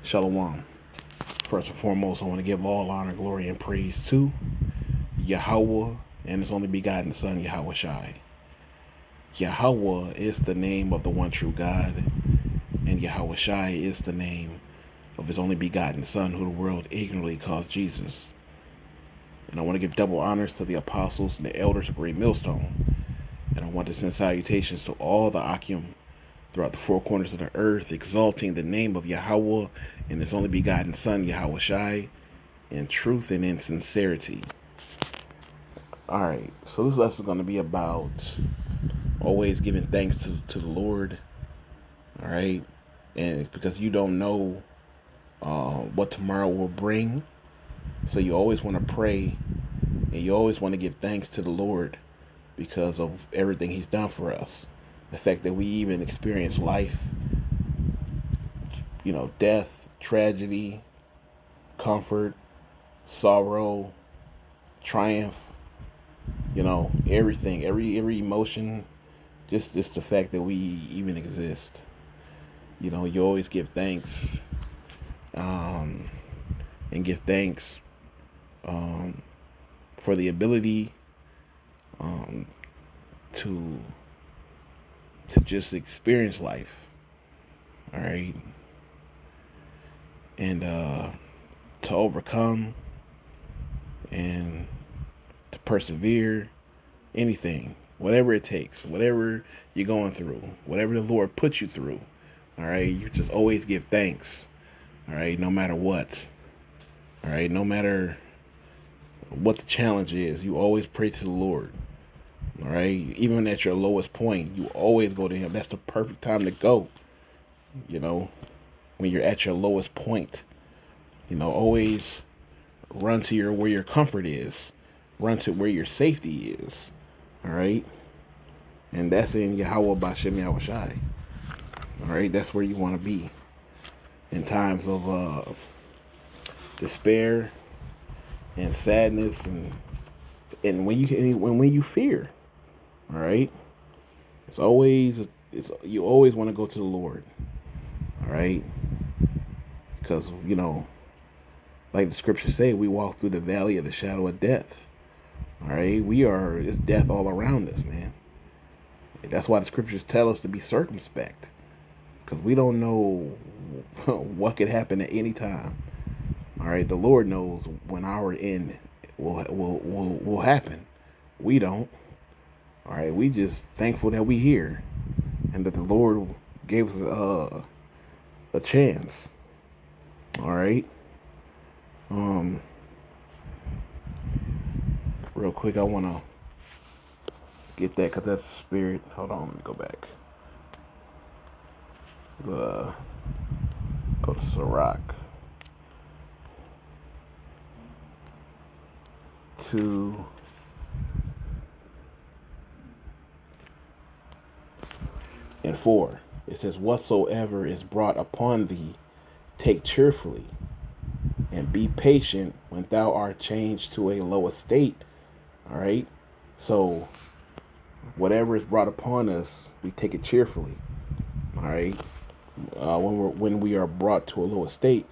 Shalom. First and foremost, I want to give all honor, glory, and praise to Yahweh and His only begotten Son, Yahweh Shai. Yahweh is the name of the one true God, and Yahweh Shai is the name of His only begotten Son, who the world ignorantly calls Jesus. And I want to give double honors to the apostles and the elders of Great Millstone. And I want to send salutations to all the Akim throughout the four corners of the earth, exalting the name of Yahweh and His only begotten Son, Yahweh Shai, in truth and in sincerity. Alright, so this lesson is going to be about always giving thanks to the Lord. Alright, and because you don't know what tomorrow will bring, so you always want to pray and you always want to give thanks to the Lord because of everything He's done for us. The fact that we even experience life, death, tragedy, comfort, sorrow, triumph, everything, every emotion, just the fact that we even exist. You always give thanks, and give thanks for the ability to just experience life, all right, and to overcome and to persevere, anything, whatever it takes, whatever you're going through, whatever the Lord puts you through, all right, you just always give thanks, all right, no matter what, all right, no matter what the challenge is, you always pray to the Lord. All right, even at your lowest point, you always go to Him. That's the perfect time to go. When you're at your lowest point, always run to where your comfort is, run to where your safety is. All right, and that's in Yahweh Bashem Yahweh Shai. All right, that's where you want to be in times of despair and sadness, and when you fear. All right, you always want to go to the Lord. All right, because like the scriptures say, we walk through the valley of the shadow of death. All right, it's death all around us, man. That's why the scriptures tell us to be circumspect, because we don't know what could happen at any time. All right, the Lord knows when our end will happen. We don't. All right, we just thankful that we here and that the Lord gave us a chance. All right. Real quick, I want to get that because that's the spirit. Hold on, let me go back. Go to Sirach. To and 4, it says, whatsoever is brought upon thee, take cheerfully, and be patient when thou art changed to a low estate. All right, so whatever is brought upon us, we take it cheerfully. All right, when we are brought to a low estate,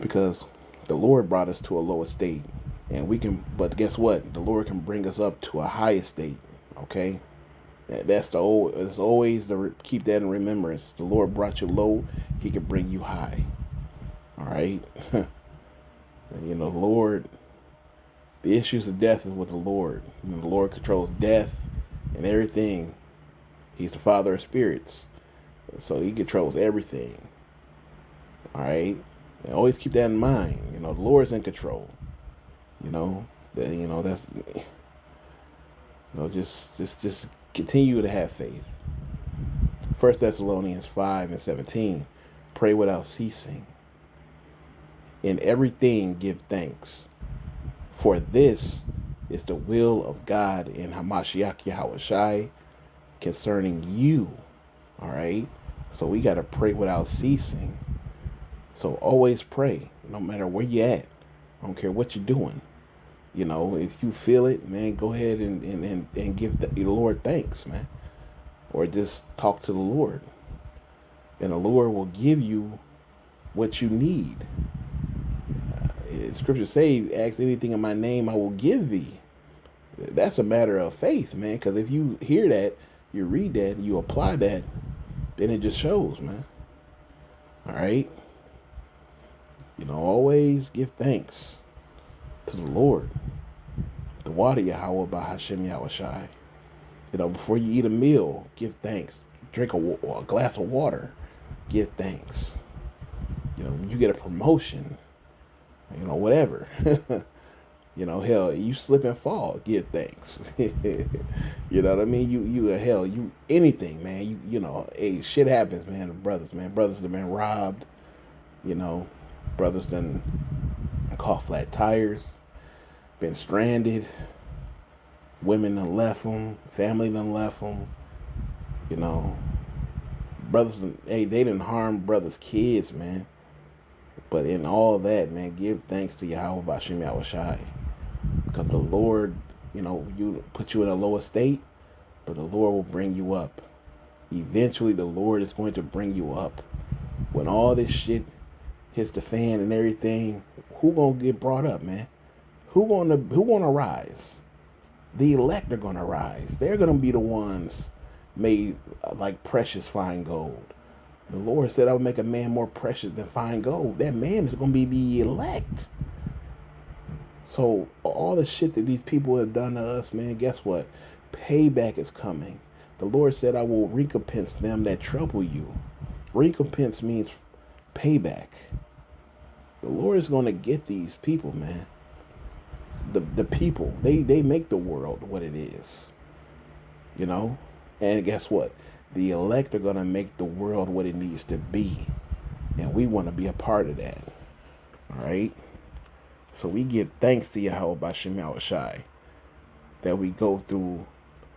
because the Lord brought us to a low estate, and we can. But guess what? The Lord can bring us up to a high estate. Okay. It's always to keep that in remembrance. The Lord brought you low, He can bring you high. All right. The Lord, the issues of death is with the Lord. The Lord controls death and everything. He's the Father of spirits, so He controls everything. All right. And always keep that in mind. The Lord's in control. That's just continue to have faith. 1 Thessalonians 5:17. Pray without ceasing. In everything give thanks, for this is the will of God in Hamashiach Yahweh Shai concerning you. All right. So we got to pray without ceasing. So always pray, no matter where you at. I don't care what you're doing. If you feel it, man, go ahead and give the Lord thanks, man. Or just talk to the Lord. And the Lord will give you what you need. Scripture say, ask anything in my name, I will give thee. That's a matter of faith, man. Because if you hear that, you read that, you apply that, then it just shows, man. All right? Always give thanks to the Lord. The water Yahweh by Hashem Yahushai. Before you eat a meal, give thanks. Drink a glass of water, give thanks. You get a promotion, whatever. Hell, you slip and fall, give thanks. You know what I mean? You anything, man. Hey, shit happens, man. Brothers have been robbed. Brothers done caught flat tires, been stranded. Women done left them, family done left them. Brothers, they didn't harm brothers' kids, man. But in all that, man, give thanks to Yahweh Bashim Yahushai. Because the Lord, you put you in a low estate, but the Lord will bring you up. Eventually, the Lord is going to bring you up. When all this shit hits the fan and everything, who gonna get brought up, man? Who gonna rise? The elect are gonna rise. They're gonna be the ones made like precious fine gold. The Lord said, I would make a man more precious than fine gold. That man is gonna be the elect. So all the shit that these people have done to us, man, guess what? Payback is coming. The Lord said, I will recompense them that trouble you. Recompense means payback. The Lord is going to get these people, man. The people, they make the world what it is. And guess what? The elect are going to make the world what it needs to be. And we want to be a part of that. All right? So we give thanks to Yahweh Bashim Yahushai that we go through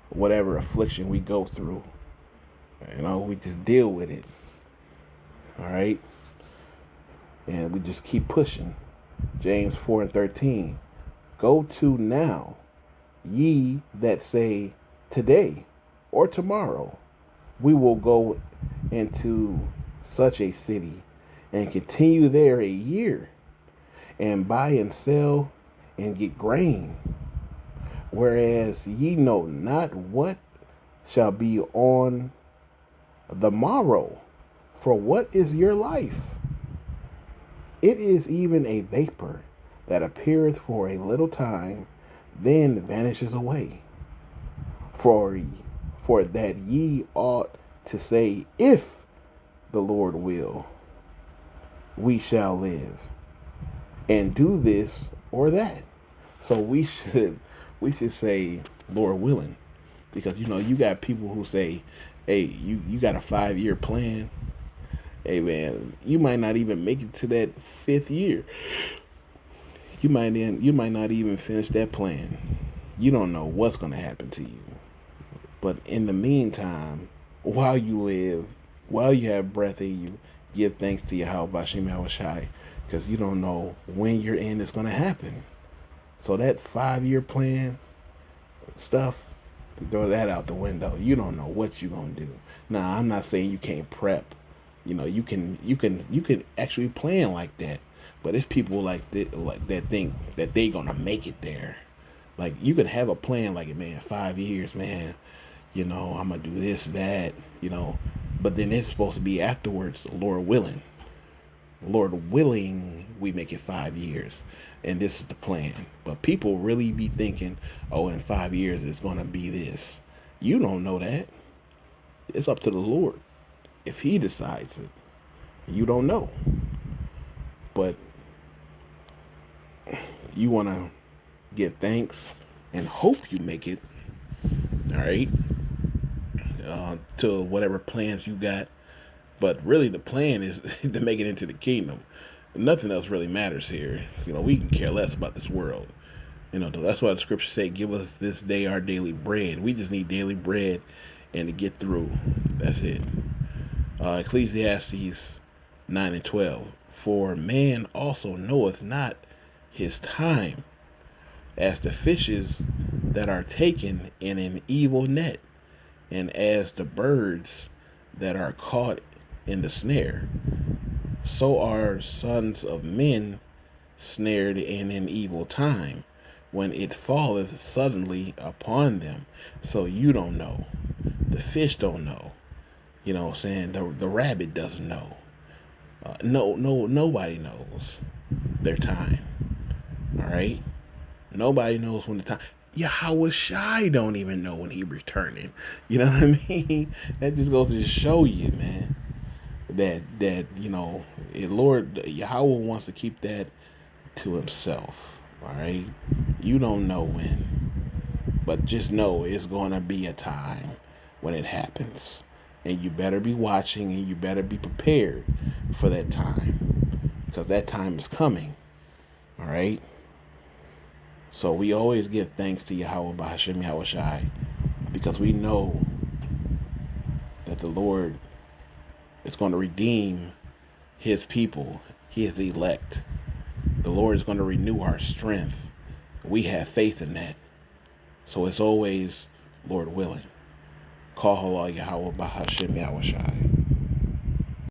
whatever affliction we go through. We just deal with it. All right? And we just keep pushing. James 4:13. Go to now, ye that say today or tomorrow, we will go into such a city and continue there a year and buy and sell and get grain. Whereas ye know not what shall be on the morrow. For what is your life? It is even a vapor that appeareth for a little time, then vanishes away. For that ye ought to say, if the Lord will, we shall live, and do this or that. So we should say, Lord willing, because you got people who say, hey, you got a 5-year plan. Hey man, you might not even make it to that 5th year. You might not even finish that plan. You don't know what's gonna happen to you. But in the meantime, while you live, while you have breath in you, give thanks to Yahweh Bashim Yahushai, because you don't know when your end is gonna happen. So that 5-year plan stuff, throw that out the window. You don't know what you're gonna do. Now, I'm not saying you can't prep. You can actually plan like that. But it's people like that think that they gonna make it there. Like you can have a plan like, man, 5 years, man. I'm gonna do this, that, But then it's supposed to be afterwards, Lord willing. Lord willing, we make it 5 years. And this is the plan. But people really be thinking, oh, in 5 years it's gonna be this. You don't know that. It's up to the Lord. If he decides it, you don't know. But you want to give thanks and hope you make it, all right, to whatever plans you got. But really the plan is to make it into the kingdom. Nothing else really matters here. We can care less about this world. That's why the scriptures say, give us this day our daily bread. We just need daily bread and to get through. That's it. Ecclesiastes 9:12. For man also knoweth not his time, as the fishes that are taken in an evil net, and as the birds that are caught in the snare. so are sons of men snared in an evil time, when it falleth suddenly upon them. So you don't know. The fish don't know. You know what I'm saying? The rabbit doesn't know. Nobody knows their time. All right? Nobody knows when the time. Yahweh Shai don't even know when he returning. You know what I mean? That just goes to show you, man, that Lord Yahweh wants to keep that to himself. All right? You don't know when, but just know it's going to be a time when it happens. And you better be watching, and you better be prepared for that time, because that time is coming. All right? So we always give thanks to Yahweh Bahashem Yahweh Shai, because we know that the Lord is going to redeem his people, his elect. The Lord is going to renew our strength. We have faith in that. So it's always, Lord willing. Call Allah Yahweh Bahashem Yahweh Shai.